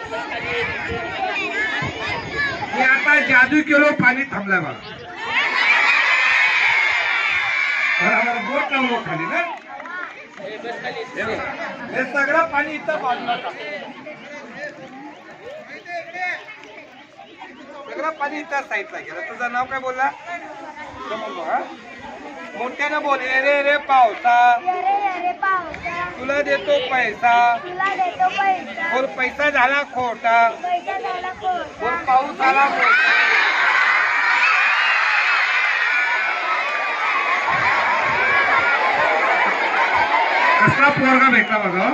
मी आता जादू केलो पाणी थांबलाय बघा बरोबर बोट लावलो खाली ना हे सगळं पाणी इथं बाजूला सगळं पाणी इथं साईडला गेलं तुझं नाव काय बोलला मोठ्यानं बोल रे रे पावसा तुला देतो पैसा बोल पैसा झाला खोटा बोल पाऊस आला मोठा कसला पोरगा भेटला बघा